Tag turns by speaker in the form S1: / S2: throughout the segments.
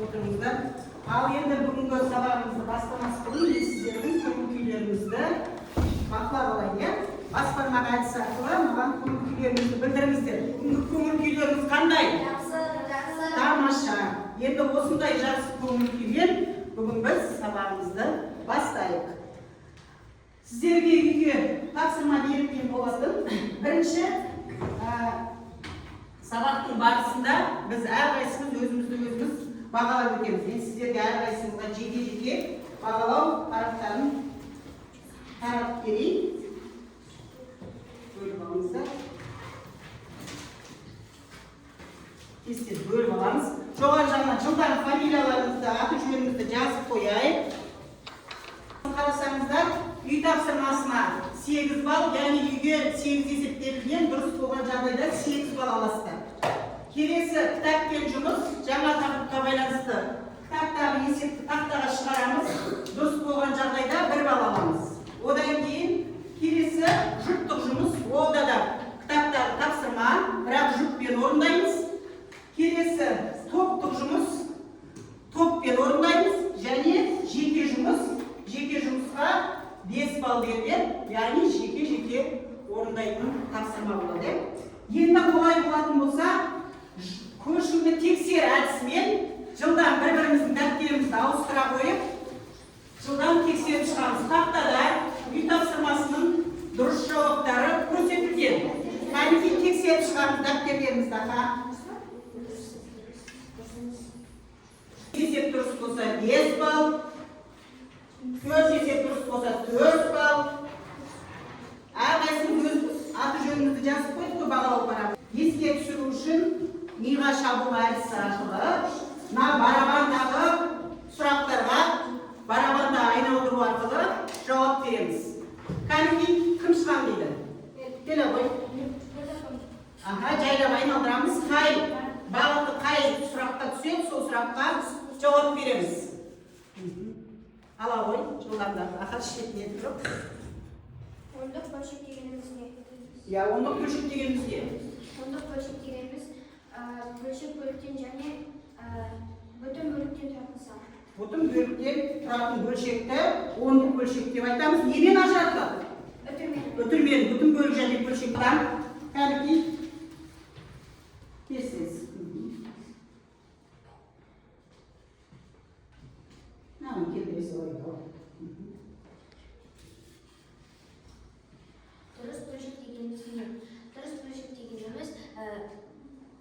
S1: отырыңыздар. Ал енді бүгінгі сабағымызды бастамас бұрын мен сіздердің көңіл-күйлеріңізді бақылап алайын, иә? Бас бармақ әдісі арқылы маған көңіл-күйлеріңізді білдіріңіздер. Бүгінгі көңіл-күйлеріңіз қандай?
S2: Жақсы.
S1: Тамаша. Енді осындай жақсы көңіл-күймен бүгін біз сабағымызды бастайық. Сіздерге үйге тапсырма берілген болатын. Бірінші сабақтың барысында біз әрқайсымыз өзімізді бағалап өтеміз. Мен сіздерге әрқайсымызға жеке-жеке бағалау парақтарын таратып берейін. Бөліп алыңыздар. Тез-тез бөліп аламыз. Жоғары жағынан жылдан фамилияларыңызды, аты-жөніңізді жазып қояйық. Қарасаңыздар, үй тапсырмасына 8 балл, яғни үйге 8 есептелген, дұрыс болған жағдайда 8 балл аласыздар. Келесі кітаппен жұмыс, жаңа тақырыпқа байланысты кітаптағы есепті тақтаға шығарамыз, дұрыс болған жағдайда 1 балл аламыз. Одан кейін келесі жұптық жұмыс, олда да кітаптағы тапсырма, бірақ жұппен орындаймыз. Келесі топтық жұмыс, топпен орындаймыз, және жеке жұмысқа 5 балл беріледі, яғни жеке орындайтын тапсырма болады. Енді олай болатын болса, көшімді тексер әдісімен жылдан бір-біріміздің дәптерімізді ауыстыра қойып, жылдан тексеріп шығамыз. Тақтада үй тапсырмасының дұрыс жауаптары көрсетілген. Кәнекей тексеріп шығамыз дәптерлерімізді. Есеп дұрыс болса 5 балл, сөз есеп дұрыс болса 4 балл. Әрқайсымыз өз аты-жөнімізді жазып қойдық, бағалау парағы. Еске түсіру үшін миға шабу әдісі арқылы барабандағы сұрақтарға барабанда айналдыру арқылы жауап береміз. Кәнекей кім шығам дейді? Келе ғой. Жайлап айналдырамыз. Қай бағыты қай сұраққа түседі, сол сұраққа жауап береміз. Ала ғой, жылдамдар. Ақаш шетіне тұрып.
S2: Ондық бөлшек дегеніміз не?
S1: Ондық бөлшек дегеніміз не?
S2: Ондық бөлшек дегеніміз бөлшек бөліктен және бүтін бөліктен тұратын сан.
S1: Бүтін бөліктен тұратын бөлшекті ондық бөлшек деп айтамыз. Немен ажыратылады? Үтірмен. Бүтін бөлік және бөлшектен кәнекей кесесіз. Келдіресі ойды.
S2: Дұрыс бөлшек дегеніміз не? Дұрыс бөлшек дегеніміз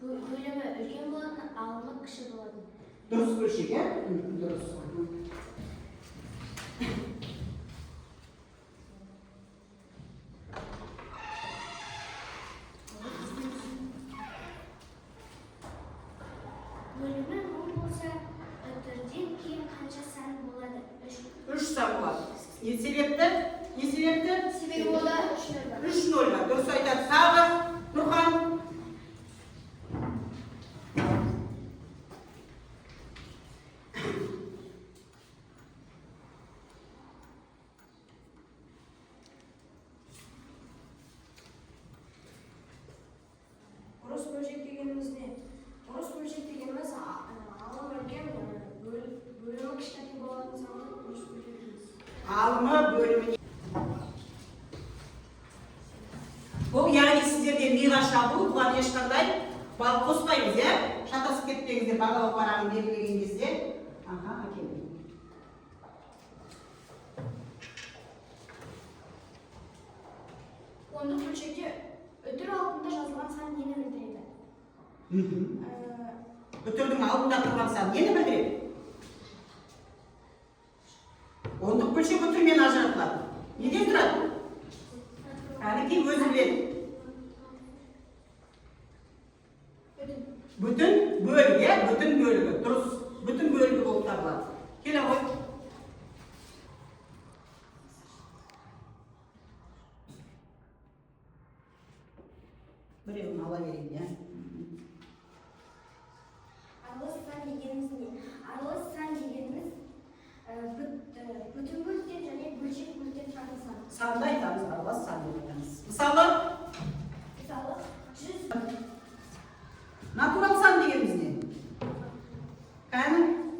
S2: бөлімі үлкен болатын, алымы кіші болатын.
S1: Дұрыс бөлшек, иә? Дұрыс.
S2: Бөлімі 10 болса, үтірден кейін қанша сан болады?
S1: 3 сан болады. Не себепті?
S2: Себебі ода
S1: 3 нөл бар. Дұрыс айтады. Тағы, Нұрхан.
S2: Ұрыс бөлшек дегеніміз не? Ұрыс бөлшек дегеніміз алымы үлкен, бөлімі кішкентай болатын санды ұрыс бөлшек дейміз.
S1: Алымы бөліміне. Бұл яғни сіздерде миға шабу, бұған ешқандай балл қоспаймыз, иә? Шатасып кетпеңіздер, бағалау парағын белгілеген кезде. Әкелді.
S2: Ондық бөлшекте үтір алдында жазылған сан нені білдіреді?
S1: Үтірдің алдында тұрған сан нені білдіреді? Ондық бөлшек үтірмен ажыратылады. Неден тұрады? Кәнекей өзі біледі. Бүтін бөлігі, иә? Бүтін бөлігі. Дұрыс. Бүтін бөлігі болып табылады. Келе ғой. Біреуін ала берейін, иә?
S2: Аралас сан дегеніміз не? Аралас сан дегеніміз бүтін бөліктен және бөлшек бөліктен тұратын сан.
S1: Санды айтамыз, аралас сан деп айтамыз. Мысалы,
S2: 100.
S1: натурал сан дегеніміз не? Кәні?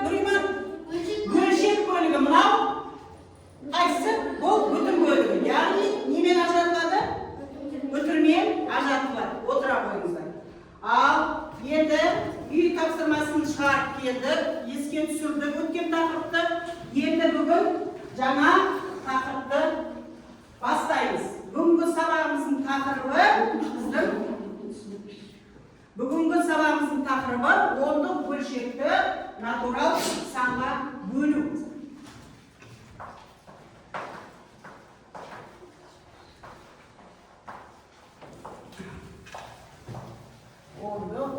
S1: Nuriman? Bölшек бөлігі мынау. Қайсысы? Бұл бүтін бөлігі. Яғни немен ажыратылады? Бүтінмен ажыратылады. Отыра қойыңыздар. Ал енді үй тапсырмасын шығарып келдік, еске түсірдік өткен тақырыпты. Енді бүгін жаңа тақырыпты бастаймыз. Бүгінгі сабағымыздың тақырыбы ондық бөлшекті натурал санға бөлу. Ондық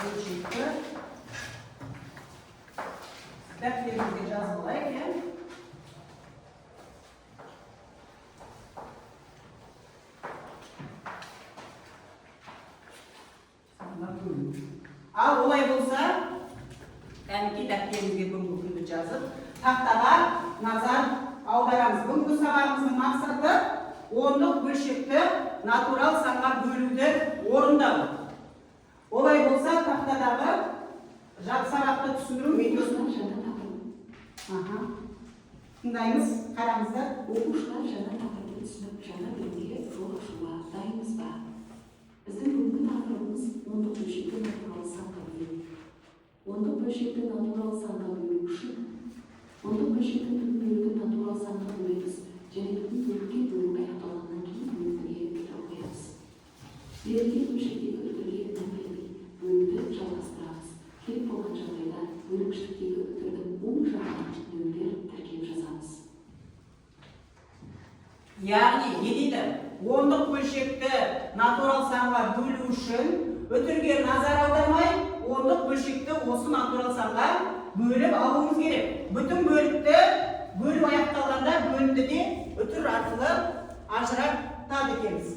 S1: бөлшекті дәптерімізге жазып алайық, иә? Ал олай болса, кәнекей дәптерімізге бүгінгі күнді жазып, тақтаға назар аударамыз. Бүгінгі сабағымыздың мақсаты ондық бөлшекті натурал санға бөлуді орындау. Олай болса, тақтадағы сабақты түсіндіру видеосын тыңдаймыз, қараңыздар.
S3: Оқушылар жаңа тақырыпты түсініп, жаңа білімге жол ашуға дайынбыз ба? Біздің бүгінгі тақырыбымыз ондық бөлшекті натурал санға бөлу. Ондық бөлшекті натурал санға бөлу үшін ондық бөлшектің бүтін бөлігін натурал санға бөлеміз және бүтін бөлікке бөлу аяқталғаннан кейін бөлігіне келтіріп қоямыз. Берілген бөлшектегі үтірге мән бермей бөлуді жалғастырамыз. Керек болған жағдайда бөлікштіктегі үтірдің оң жағына нөлдер тіркеп жазамыз.
S1: Яғни, не дейді? Ондық бөлшекті натурал санға бөлу үшін үтірге назар аудармай, ондық бөлшекті осы натурал санға бөліп алуымыз керек. Бүтін бөлікті бөлу аяқталғанда бөлінді де үтір арқылы ажыратады екенбіз.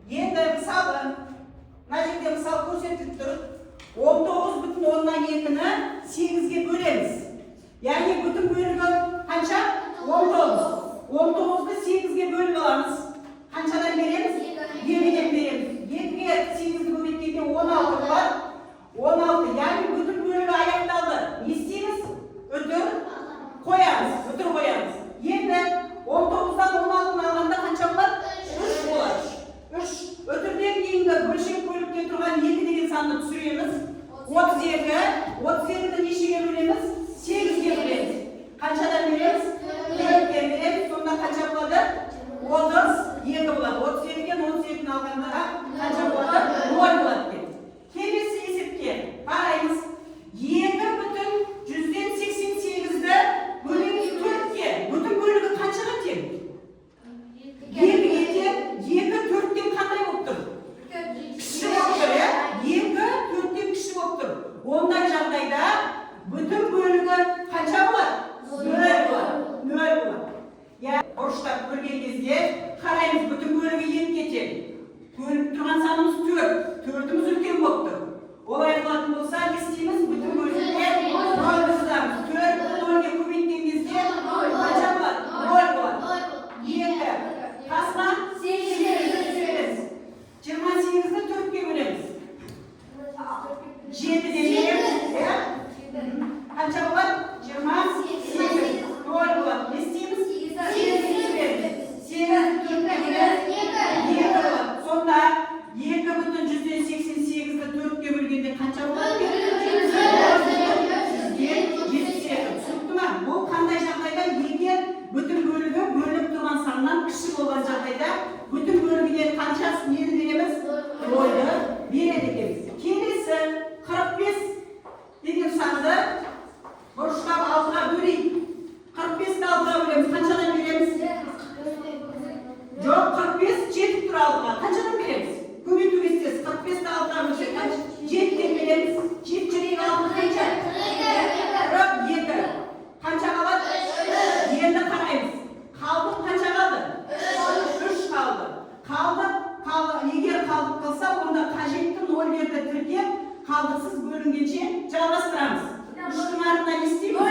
S1: Енді мысалы, мына жерде мысал көрсетіліп тұр. 19,2-ні 8-ге бөлеміз. Яғни бүтін бөлігі қанша? 19. 19-ды 8-ге бөліп аламыз. Қаншадан береміз? 2-ден береміз. 2-ге 8-ді көбейткенде 16 бар. 16. Яғни бүтін бөлігі аяқталды. Не істейміз? Үтір қоямыз. Енді 19-дан 16-ны алғанда қанша болады? 3 болады. 3. Үтірден кейінгі бөлшек бөлікке тұрған 2 деген санды түсіреміз. 32. 32-ді нешеге бөлеміз? 8-ге бөлеміз. Қаншадан береміз? 4-ге береміз. Сонда қанша болады? 32 болады. 32-ден 18-ні алғанда қанша болады? 0 болады. Келесі есепке қараймыз. 2,188-ді бөлеміз 4-ге. Бүтін бөлігі қаншаға тең? 2-ге тең. 2 4-тен қандай болып тұр? Кіші болып тұр, иә? 2 4-тен кіші болып тұр. Ондай жағдайда бүтін бөлігі қанша болады? 0 болады. Бұрыштап көрген кезде қараймыз, бүтін бөлігі 2-ге тең. Бөліп тұрған санымыз 4. 4-іміз үлкен болып тұр. Олай қылатын болса, не істейміз? Бүтін бөлікке 0 жазамыз. 4 0-ге көбейткен кезде қанша болады? 0 болады. 2. Қасына 8-ді түсіреміз. 28-ді 4-ге бөлеміз. 7-ден береміз. Қанша болады? 28. 0 болады. Не істейміз? 8-ді түсіреміз. 8-ді 4-ге бөлеміз. 2 болады. Сонда 2,188-ді 4-ге бөлгенде қанша болады? 177. Түсінікті ма? Бұл қандай жағдайда? Егер бүтін бөлігі бөліп тұрған саннан кіші болған жағдайда бүтін бөлігіне қаншасын нені береміз? 0-ды береді екенбіз. Келесі 45 деген санды бұрыштап 6-ға бөлейік. 45-ді 6-ға бөлеміз. Қаншадан береміз? Жоқ, 45 жетіп тұр 6-ға. Қаншадан береміз? Көбейту кестесі 45-ді 6-ға бөлсек 7-ден береміз. 7 жүрейік 6 қанша? 2. Қанша қалады? Енді қараймыз. Қалдық қанша қалды? 3 қалды. Егер қалдық қалса, онда қажетті нөлдерді тіркеп, қалдықсыз бөлінгенше жалғастырамыз. 3-тің артына не істейміз? 0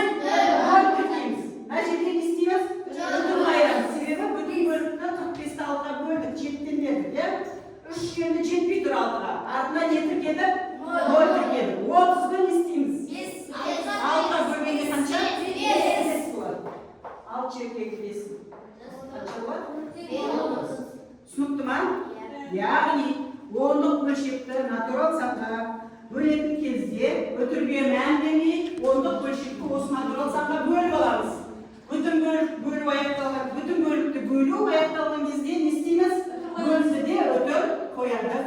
S1: тіркейміз. Мына жерде не істейміз? Бүтін айырамыз. Себебі бүтін бөлікті 45-ді 6-ға бөлдік, 7-ден бердік. 3 енді жетпей тұр 6-ға. Артына не тіркедік? 0 тіркедік. 30-ды не істейміз? 6-ға яғни ондық бөлшекті натурал санға бөлетін кезде өтірге мән бермей ондық бөлшекті осы натурал санға бөліп аламыз. Бүтін бөлу аяқталған, бүтін бөлікті бөлу аяқталған кезде не істейміз? Бөлді де өтір қояды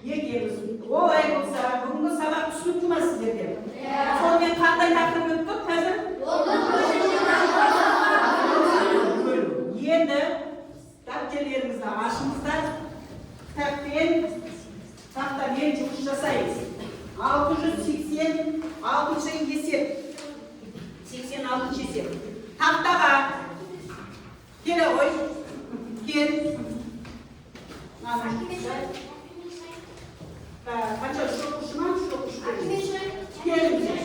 S1: екеміз. Олай болса, бүгінгі сабақ түсінікті ме сіздерге? Сонымен қандай тақырып өттік қазір? Енді дәптерлеріңізді ашыңыздар, кітаппен, тақтамен жұмыс жасаймыз. 686 есеп. 86 есеп. Тақтаға келе ғой. Кел. Қанша шоқышы ма? Шоқышы беріңіз. Келіңіздер.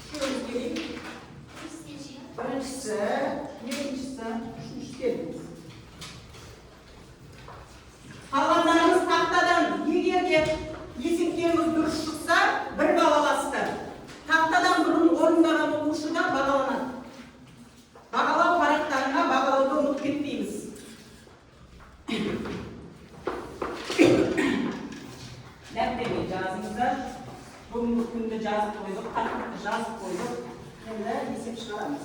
S1: Шоқышы берейік. Біріншісі, екіншісі, үшіншісі келіңіз. Қалғандарымыз тақтадан егер де есептеріміз дұрыс шықса, бір балл аласыздар. Тақтадан бұрын орындаған оқушыға бағаланады. Бағалау парақтарына бағалауды ұмытып кетпейміз. Дәптерге жазыңыздар. Бүгінгі күнді жазып қойдық, тақырыпты жазып қойдық. Енді есеп шығарамыз.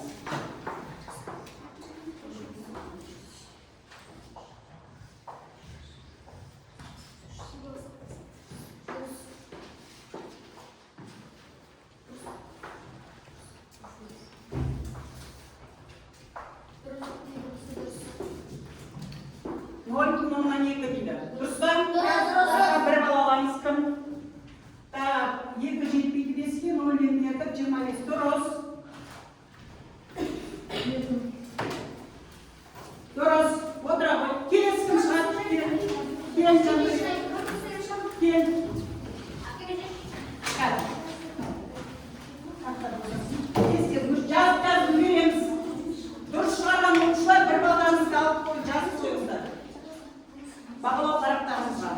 S1: Дұрыс па? Бір бал аламыз кім? Так, 2 жетпейді беске, 0 бердік, 25 дұрыс. Дұрыс, отыра ғой. Келесі кім шығады? Кел, жандыр. Кел. Жазып үйренеміз. Дұрыс шығарған оқушылар бір балдарыңызды алып қойып жазып қойыңыздар. Бағалау парақтарыңызға.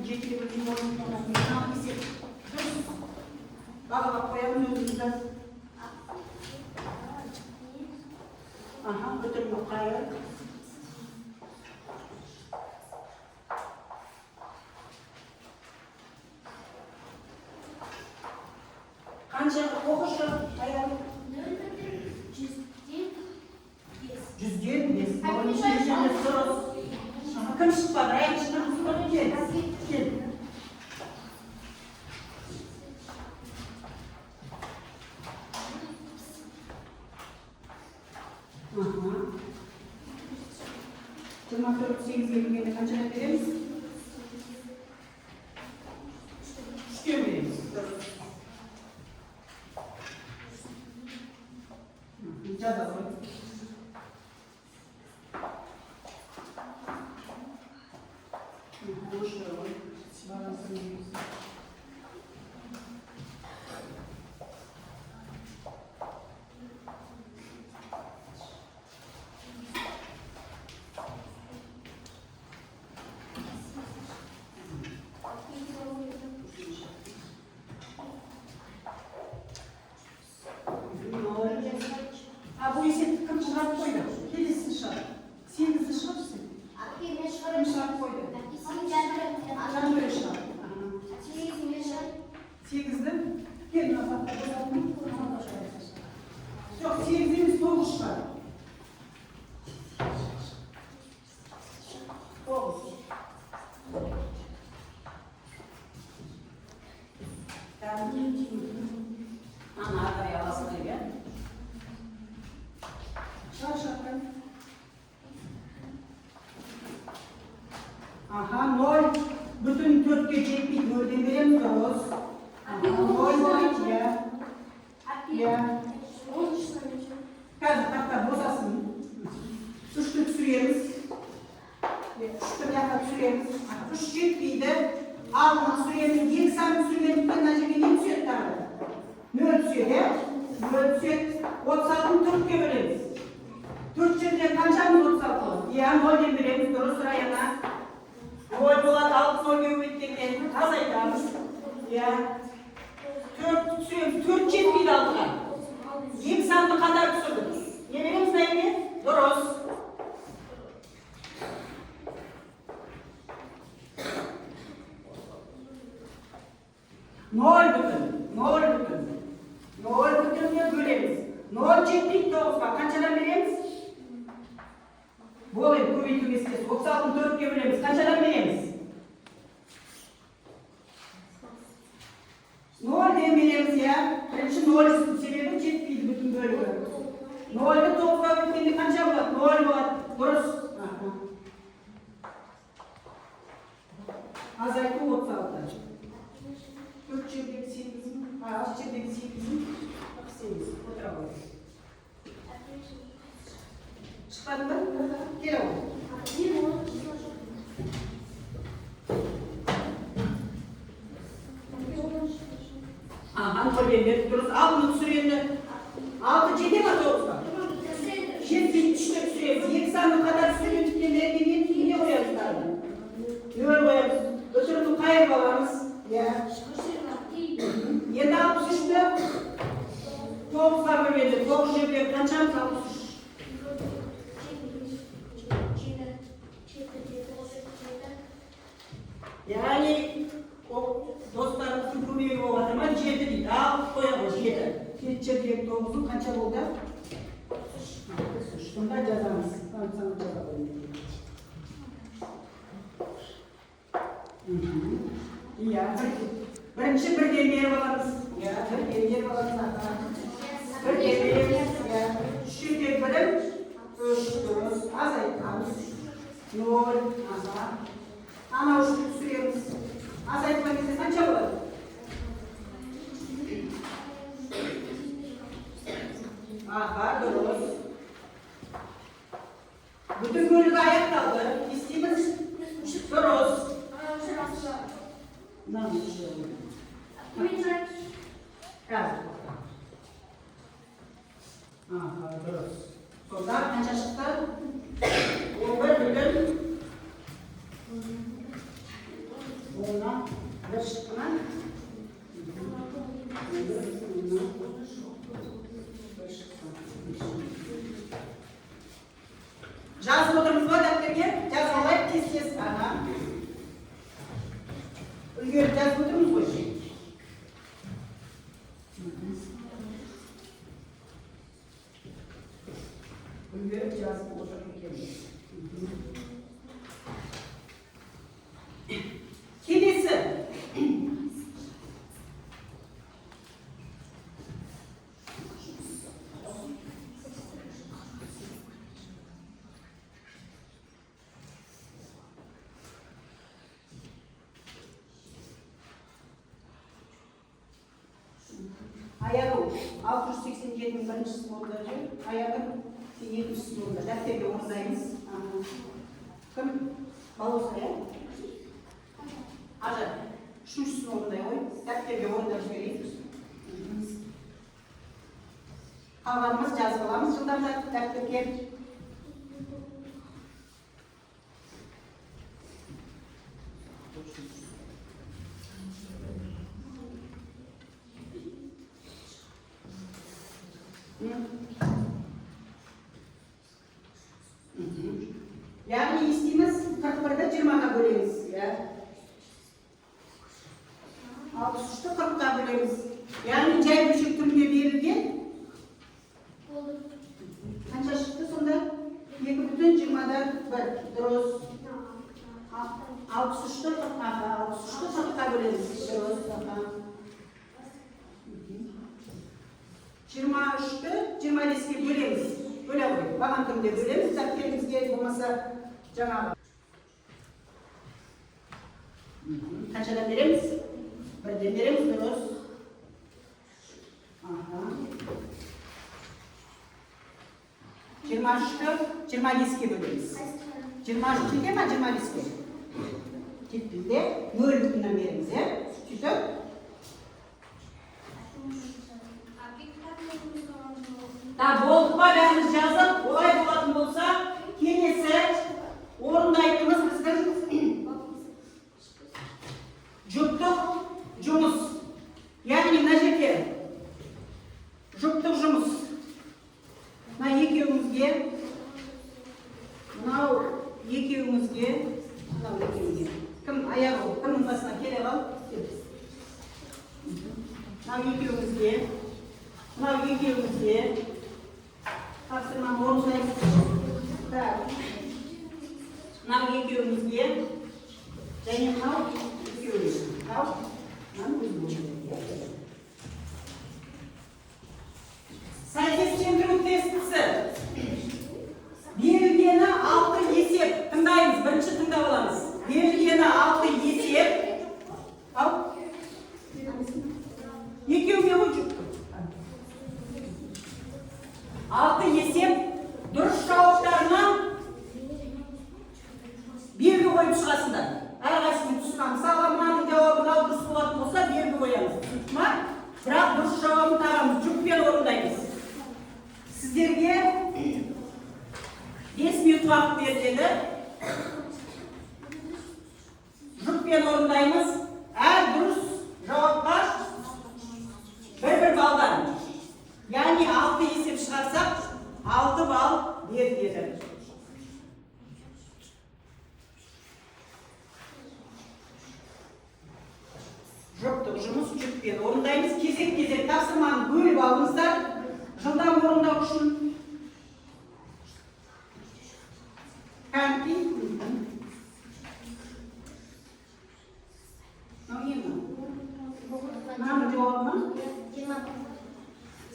S1: Жетіге бірден орын есеп. Бағалап қоямын өзімізді. Бүтін мұқайы. Қанша оқышы аяғы? 100-ден 5. Кім шықпады? Кел. Жиырма 48-ге келгенде қаншаға береміз? 3-ке береміз. Жаза ғой. Bu eseti kım çıkarıp koydu. Kelisi çıkarıp. 8'i çıkarırsın. Kım çıkarıp koydu. Can böyle çıkarıp. 8'de gelin afakta koyalım. Yok 8'imiz 9 çıkarıp. 9. Ana arkaya alasın diye. Aha, 0. Bütün 4'e жетпейді, 0'ден береміз дұрыс. 0 ya. 3'tü yakın süremiz. 3 yetmeydi. Almak süremiz. 2 santim süremiz. Ben acaba ne süt tanıdım? Ne süt ya? Ne süt? 36'ın 4'e böleriz. 4 çözüye kaçamız 36? Yani gol demiremiz. Doğru sırayana. Gol bulat 6 gol göbekten azaytağımız. Ya. 4 süremiz. 4 yetmeydi aldılar. 2 santim kadar sürdük. Yemeğimiz neydi? Doğru. Nol bütün diye böleriz. Nol çektik de olsa kaçadan veririz? Bu olayı kuvvetli meselesi. 36'ın 4'e böleriz. Kaçadan veririz? Nol demeyiz ya. Birinci nol sebebi çektik bütün bölümü. Nol'da toprağı bittiğinde kaça var? Nol var. Burası. Azaytı 36. 4 çevrek 8'in, 6 çevrek 8'in, 8. O tarafa. Çıkarttın mı? Gel oğlum. Aha, kolyeleri tuturuz. Al bunu sürüyordu. 6 çevrek var doğrusu. Şimdi 74 sürüyoruz. 7 santim kadar sürüyor. Tükenleri ne koyarız? Ne koyarız? Ötürü kayır balamız. Ya. 7.63'te 9'a bölüyordu. 9 cebeye kaçan kalmış. Yani o dostlarımızın bu büyüğü o adama cebde değil. Daha koyamaz cebde. Hiç cebeye 9'un kaça oldu? 63. Bunda cezamız. Tamam sana ceza koyayım. İyi ya. Birinci bir demir balamız. Ya, bir demir balamız. Bir demir ya. Şimdi birim, ölçtürüz, azaytmamız. Nol, azar. Ana uçluk süremiz. Azaytmamız kaça olur? Aha, doğru. Bütün bölümü ayak kaldı. İsteğimiz doğru. Ne yapıyorsun? Gel. Aha, doğru. Sonra kaça çıktı? O bölüm. Ona bir çıktı mı? Caz motorumuz var dakikaya. Caz olayıp keseceğiz. Aha. Uyuyor caz motorumuz var. Uyuyor caz motorumuz. Kilisi. Ayağı 687 birinci sınıfları, ayağı 70 sınıfları. Dertleri oradayız. Kim? Balosaya. Aja, üçüncü sınıfında oy. Dertleri orada veriyoruz. Havanımız cazbalamız. Şundan da dertleri yani isteğimiz 41'de 20'a böleriz ya. 63'te 40'a böleriz. Yani cay düşük türlüğe verildi. Kaça çıktı sonra? 2 bütün 20'da bir droz. 63'te 40'a böleriz. Droz. 23'te 20 eski böleriz. Böyle oluyor. Bakantımda böleriz. Takdirimiz gerek olmasa canavar. Kaçadan veririz? Bir veririz duruz. Aha. 23'te 20 eski böleriz. 23-ге ма 25-ге? Жетпізде 0 бүтіннен беріңіз, сөйтіп. Болды ба бәріміз жазып, олай болатын болса, келесі орындайтынымыз біздің жұптық жұмыс. Яғни мына жерде жұптық жұмыс. Мына екеуімізге, мынау екеуімізге, мынау екеуімізге. Кім аяғы, кімнің басына келе қал? Мынау екеуімізге, мынау екеуімізге. Тапсырманы орындаймыз. Мынау екеуімізге, және мынау екеуімізге. Сәйкестендіру тестісі. Берілгені 6 есеп. Тыңдаймыз, бірінші тыңдап аламыз. Берілгені 6 есеп. Екеуге ғой жүкті. 6 есеп дұрыс жауаптарына белгі қойып шығасыңдар. Әрқайсының тұсына. Мысалға мынаның жауабы дұрыс болатын болса, белгі қоямыз. Тұтма, бірақ дұрыс жауабын табамыз, жүкпен орындаймыз. Сіздерге 5 минут уақыт беріледі. Жүкпен орындаймыз. Әр дұрыс жауапқа 1 балдан. Яғни 6 есеп шығарсақ, 6 балл беріледі. Жұптық жұмыс жүкпен орындаймыз. Кезек-кезек тапсырманы бөліп алыңыздар. Жылдам орындау үшін. Кәмпи. Мынаның жауабы ма?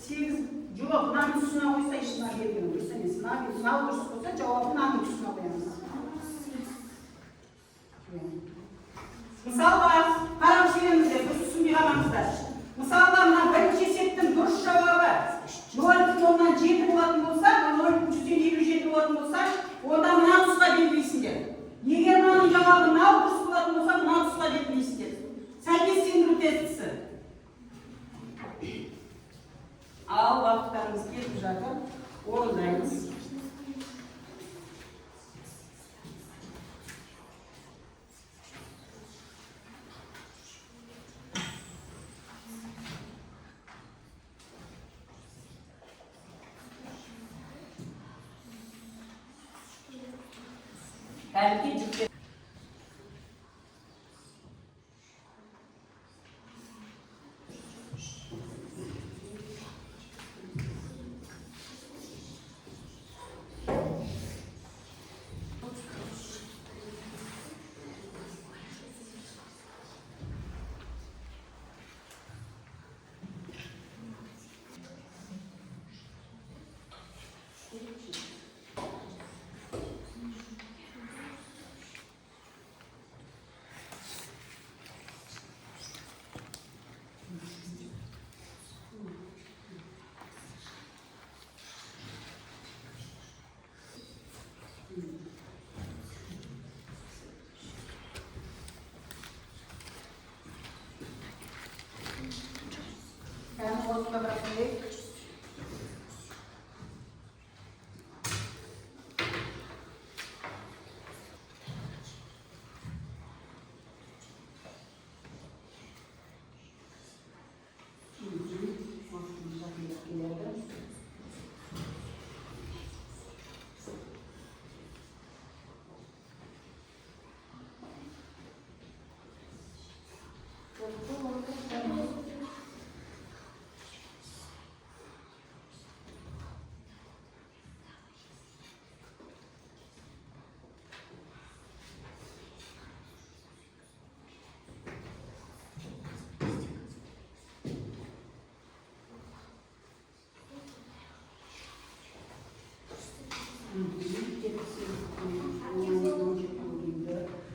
S1: 8 жоқ, мынаның тұсына қойса ішіне берген дұрыс емес. Мынау дұрыс болса, жауабы мынаның тұсына қоямыз. Мысалға, қарап жүріңіздер, дұрыс түсінбей қалмаңыздар. Мысалға, мына бірінші есептің дұрыс жауабы 0,7 болатын болса, 0,157 болатын болса, онда мына тұсқа белгілейсіңдер. Егер мынаның жауабы мынау дұрыс болатын болса, мына тұсқа белгілейсіңдер. Сәйкестендіру тестісі. Ал уақыттарымыз кетіп жатыр, орындаймыз. Belki cükke. Ortada bırakmayı.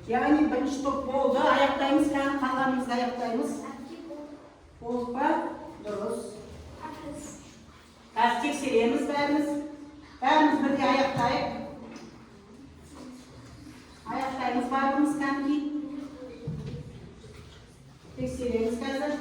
S1: Yani birinci top oldu. Ayaktayız. Kalanımızda ayaktayız. Oldu ba? Duruz. Ters teksiriyemiz verimiz. Verimiz bir ayaktayız. Аяқтаймыз барлығымыз кәдімгі. Тексереміз қазір.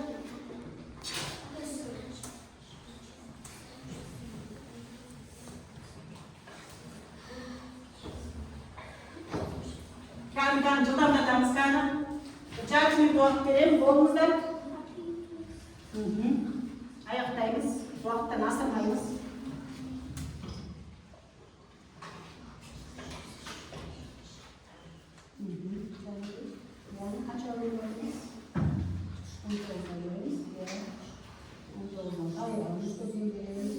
S1: Kәдімгі жылдамдатамыз кәдімгі. 6 минут уақыт беремін, болыңыздар. Аяқтаймыз, уақыттан асырмаймыз. Қанша бөлімдеріміз? 19 бөлімдеріміз, 19 аяғымыз көзен береміз,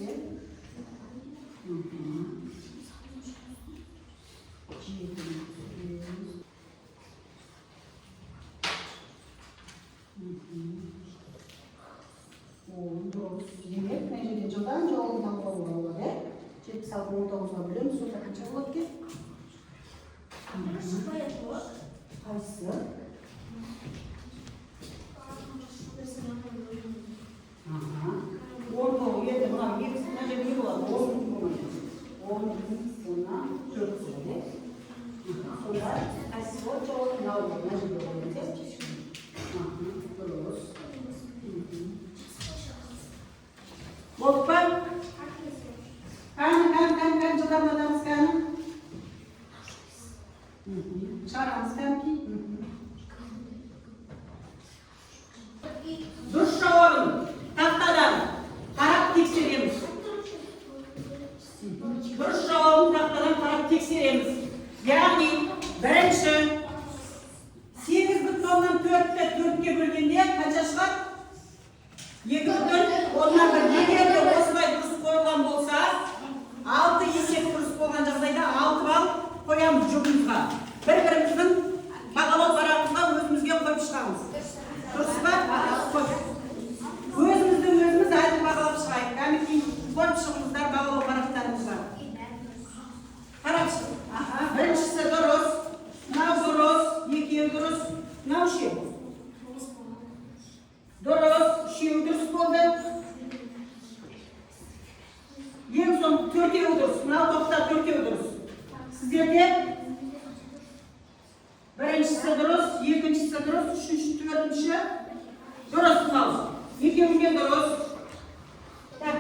S1: 19 жылдан жолын таңдауға болады. 76-19-ға бөлеміз, сонда қанша болады ке? Қайсы? 19 енді мына мына жерде не болады? 10 болады. 10 сонда 4 болады. Сонда қайсы болады? Жауап мына жерде болады. Дұрыс. Болды па? Кәні жылдамдатамыз кәні? Шығарамыз кәні? Дұрыс жауабын тақтадан қарап тексереміз. Дұрыс жауабын тақтадан қарап тексереміз. Яғни, бірінші 8,4-ке бөлгенде қанша шығады? 2,1. Егер де осылай дұрыс қойылған болса, 6 есеп дұрыс болған жағдайда 6 балл қоямыз жұмысқа. Бір-біріміздің бағалау парағымызға өзімізге қойып шығамыз. Дұрыс па? Өзіміз айтып бағалап шығайық. Кәмеки қойып шығыңыздар бағалау парақтарымызға. Қарапшы. Біріншісі дұрыс, мынау дұрыс, екеуі дұрыс, мынау үшеу. Дұрыс, үшеуі дұрыс болды. Ең соң төртеуі дұрыс, мынау топта төртеуі дұрыс. Сіздерде біріншісі дұрыс, екіншісі дұрыс, үшінші, төртінші дұрыс мынау. Екеуінде дұрыс.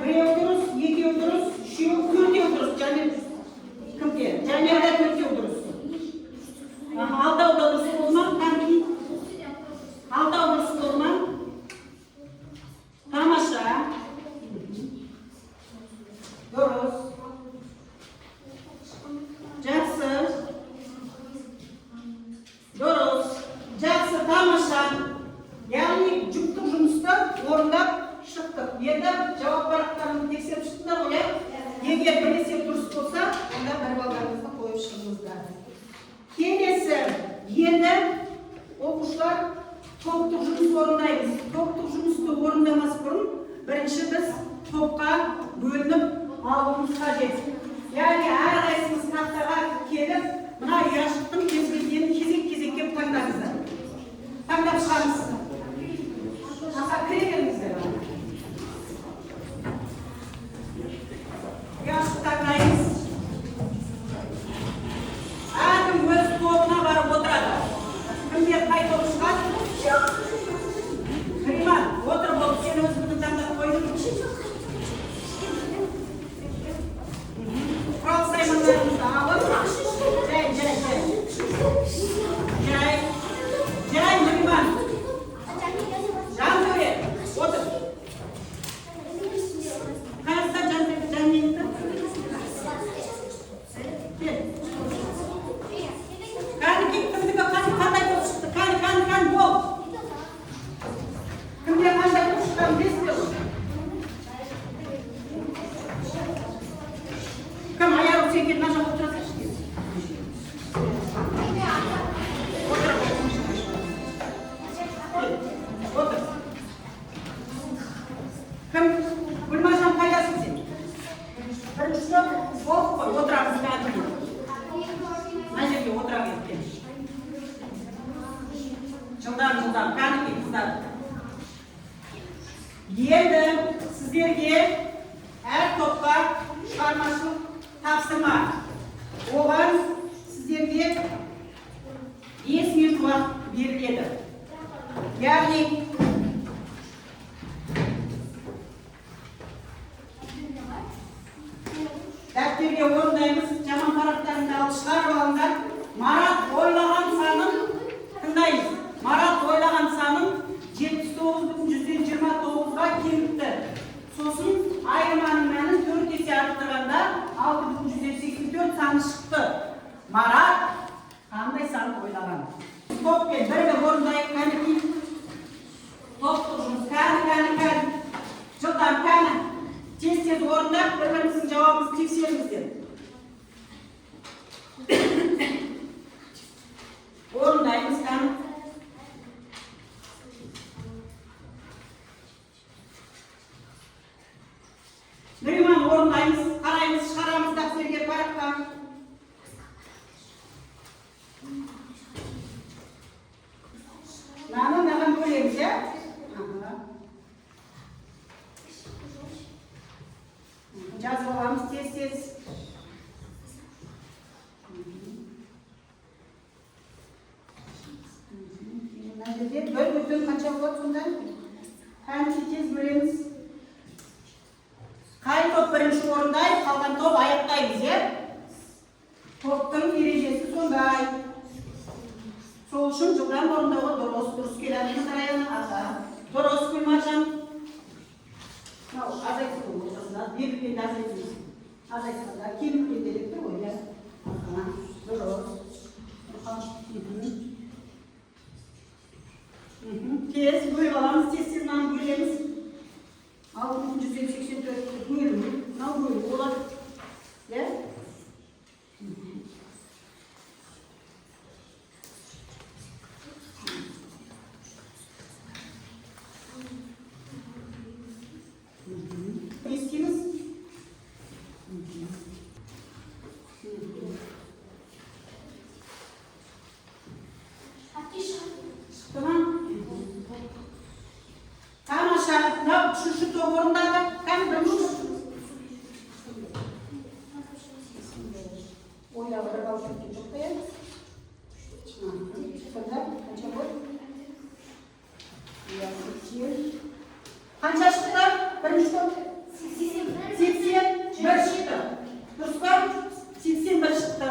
S1: Біреу дұрыс, екеу дұрыс, үшеу, төртеу дұрыс. Және кімде? Және де төртеу дұрыс. Алтау да дұрыс болман, кәмеки. Алтау дұрыс болман. Тамаша. Дұрыс. Жақсы. Дұрыс. Жақсы, тамаша. Яғни жүктік жұмысты орындап шықтық. Енді жауап парақтарымды тексеріп шықтыңдар ғой. Егер бір есеп дұрыс болса, онда бір балдарыңызды қойып шығыңыздар. Келесі, енді оқушылар топтық жұмыс орындаймыз. Топтық жұмысты орындамас бұрын бірінші біз топқа бөлініп алуымыз қажет. Яғни әрқайсымыз тақтаға келіп, мына ұяшықтың кезгендерін кезек-кезекке таңдаңыздар. Таңдап шығамыз. Кіре беріңіздер. Ұяшық таңдаймыз. Әркім өз тобына барып отырады. Кімдер қай топ шығады? Риман, отыр болып, сен өзіңді таңдап қойдың. Құрал саймандарымызды алып, жай, Риман. Жан көре, отыр. Қайықта жан нейді? Кәні кімдігі қандай болып шықты? Кәні бол. Кімде қандай болып шыққан бес. Кім аяғы сенген мына жаққа отырасың? Отыр. Кім? Гүлмажан қайдасың сен? Бірінші болып қой, отырамыз кәдімгі. Мына жерге отыра кеткен. Жылдан, кәдімгі қыздар. Енді сіздерге әр топқа шығармашылық тапсырма. Оған сіздерге beriladi. Ya'ni dafterga o'rnaymiz, jahon tarafdaridan olib chiqarib olingan Marat o'ylagan sanin tыңдайmiz. Marat o'ylagan sanin 79.129 ga kelibdi. So'sin ayirmaning мәнін 4 есе arttırganda 6.184 sani chiqdi. Marat qanday san o'ylagan? Topken birga o'rnayib qaniki top turimiz. Qani. Жылдам qani. Tez o'rnab bir-birimizning javobimizni tekshirimizdir. O'rnaymiz qani. Neriman o'rnaymiz, qaraymiz, chiqaramiz daftarga paraqdan. Nag'am bo'lamiz, ya? Жазып аламыз тез. Мына жерде бір бүтін қанша болады сонда? Қанша тез бөлеміз? Қай топ бірінші орындайды, қалған топ аяқтаймыз, е? Топтың ережесі сондай. Сол үшін жылдам орындауға дұрыс келеді. Дұрыс Гүлмаржан. Azaytın olmasına, birbirine azaytın. Azaytınlar, kim bildirektir o ya? Doğru. Tez, buyuralım, sessizden buyuralım. 6.184 buyurun. Ne buyurun? Olabilir. Ya? Eskimiz. Tamam. Tamam aşağı. Şu toğurunda da. Kan durmuş. Oya var. Çok değil. Şurada. Kaça boy? Qancha chiqdi? Birinchi top 81 chiqdi. Durustmi? 81 chiqdi.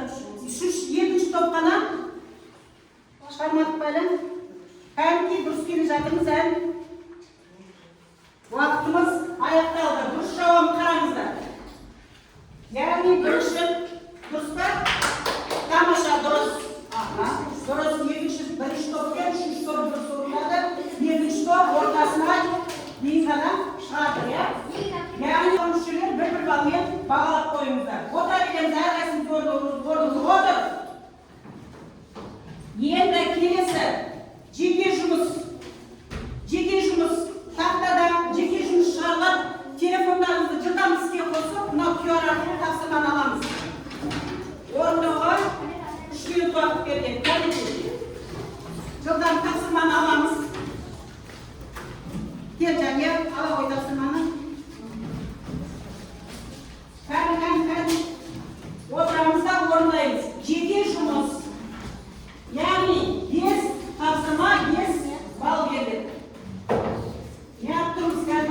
S1: Shu 7-chi top qana? Chiqarmadik bilan. Qaniki durust kelib жатырмыз, ham. Vaqtimiz oyoqtaldi. Durust javob qarangizlar. Ya'ni birinchi durustmi? Tamasha durust. Durust birinchi topga 3-chi top durust o'rnadi. 7-chi top o'rtasida Neyzadan шығады, ya? Yani konuşuyor, bir balмен bağlap koyumuzda. Oturabiliriz, herkesin gördüğünüz otur. Енді келесі, жеке жұмыс, тақтада жеке жұмыс шығарылып, телефондарымызды жылдам іске қосып, мынау QR арқылы тапсырманы аламыз. Орындауға 3 минут уақыт берген. Жылдам тапсырманы аламыз. Gel Canya, ala koy tapsırmanı. Qani. Oturamızda orundayız. Jeke жұмыс. Yani 5 tapsırma, 5 bal geldi. Ne yaptınız qani?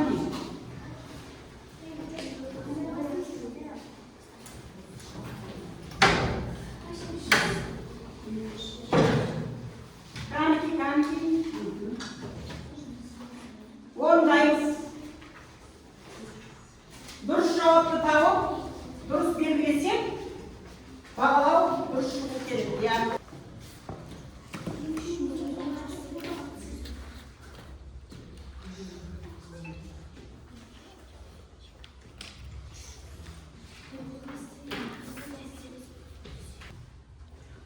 S1: Qani. Orundayız. Dұрыс жауапты тауып, дұрыс белгілесек, бағалау дұрыс шығу керек.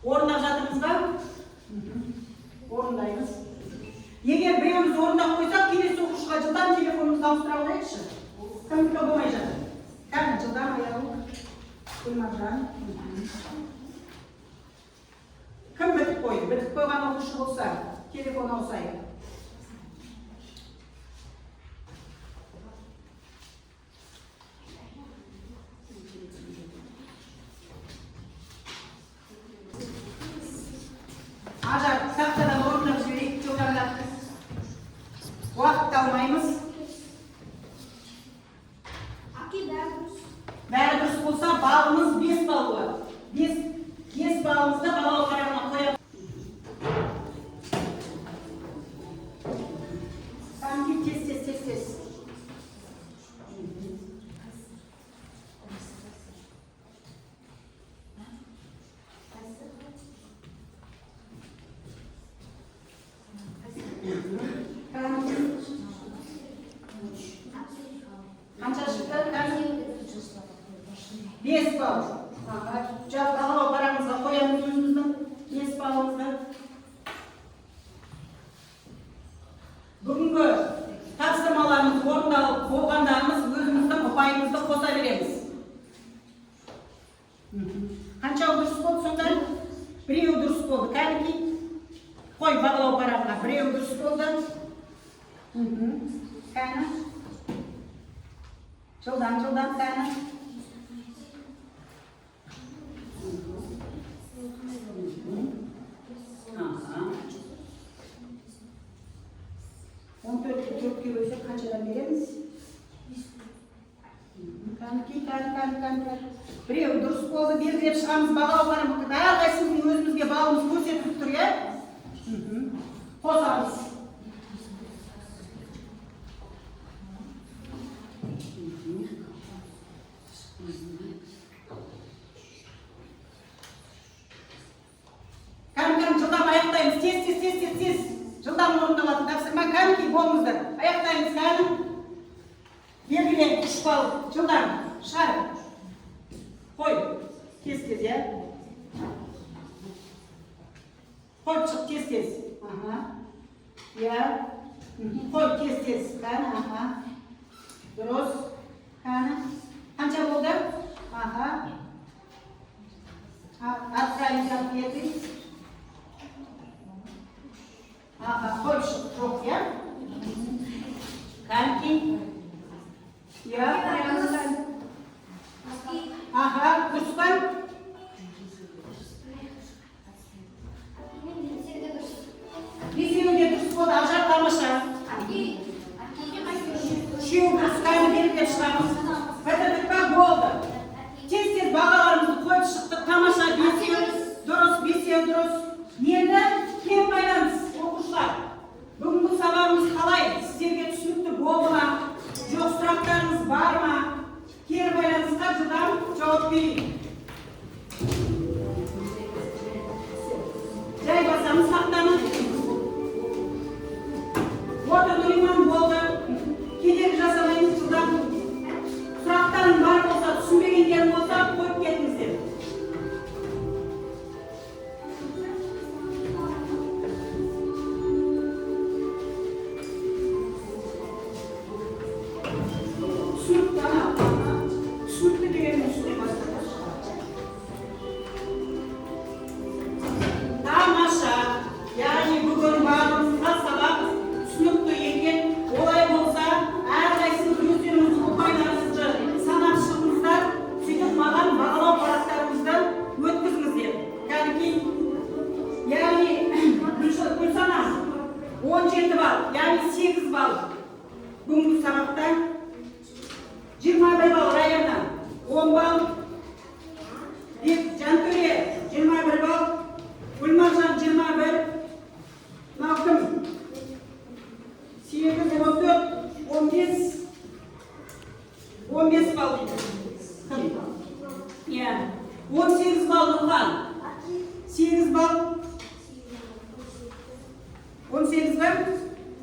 S1: Орындап жатырмыз ба? Орындаймыз. Егер біреуіміз орындап қойсақ, келесі оқушыға жылдам телефонымызды ауыстыра алайықшы. Кімдікі болмай жатыр. Қане жылдам аяғын. Гүлмаржан. Кім бітіп қойды? Бітіп қойған оқушы болса, телефон ауысайық. Ажар, сақтадан орындап Қанша шықты? 5 балл. Жалпы бағалау параңызға қоямыз өзіміздің 5 баллымызды. Бүгінгі тапсырмаларымыз орындалып болғандарымыз өзіміздің ұпайымызды қоса береміз. Қанша дұрыс болды сонда? Біреу дұрыс болды. Кәдімгі қой бағалау парағына біреу дұрыс болды. Кәні. Жылдан кәні. Төртке бөлсек қаншадан береміз? Кәні. Біреу дұрыс болды, белгілеп шығамыз бағалау парағына. Әрқайсымыздың өзімізге балымыз көрсетіліп тұр, иә? Қосамыз. Кәм, жылдам аяқтаймыз. Тез. Жылдам орындалатын тапсырма. Кәмки болыңыздар. Аяқтаймыз, кәмі. Белгілен 3 балл. Жылдам. Шар. Қой. Тез, иә? Қой, шық, тез. Иә. Қой, тез. Кәні, дұрыс. Кәні. Қанша болды? Отправить ответы. Қой, шық, жоқ, иә? Кәнки. Иә, қоямыз. Дұрыс па? Бесеуінде дұрыс болды, ажар тамаша. Үшеуі дұрыс, кәні белгілеп шығамыз. Бітірдік па? Болды. Тез бағаларымызды қойып шықтық, тамаша. Бесеу дұрыс. Енді кең байланыс, оқушылар. Бүгінгі сабағымыз қалай? Сіздерге түсінікті болды ма? Жоқ сұрақтарыңыз бар ма? Кері байланысқа жылдам жауап берейін. Жай басамыз сақтаны. Отыр нұриман болды. Кедергі жасамаймыз жылдам. Сұрақтарың бар болса, түсінбегендерің болса, қойып кетіңіздер. Түсінікті дегеннің үстіне бастады. Тамаша. Яғни бүгін барлығымызға сабақ түсінікті екен. Олай болса, әрқайсыңыз өздеріңіздің ұпайларыңызды санап шығыңыздар. Сөйтіп маған бағалау парақтарыңызды өткізіңіздер. Яғни Гүлсана 17 балл, яғни 8 балл. Бүгінгі сабақта 21 балл районнан, 10 балл. Жантөре 21 балл, Гүлмаржан 21, Мақым 8, 14, 15 балл дейді. 18 балл Нұрған, 8 балл. 18 балл,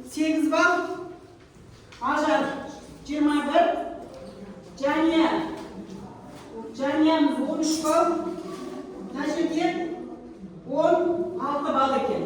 S1: 8 балл. Ажар 21, Жаниямыз 13 балл. Мына жерде 16 балл екен.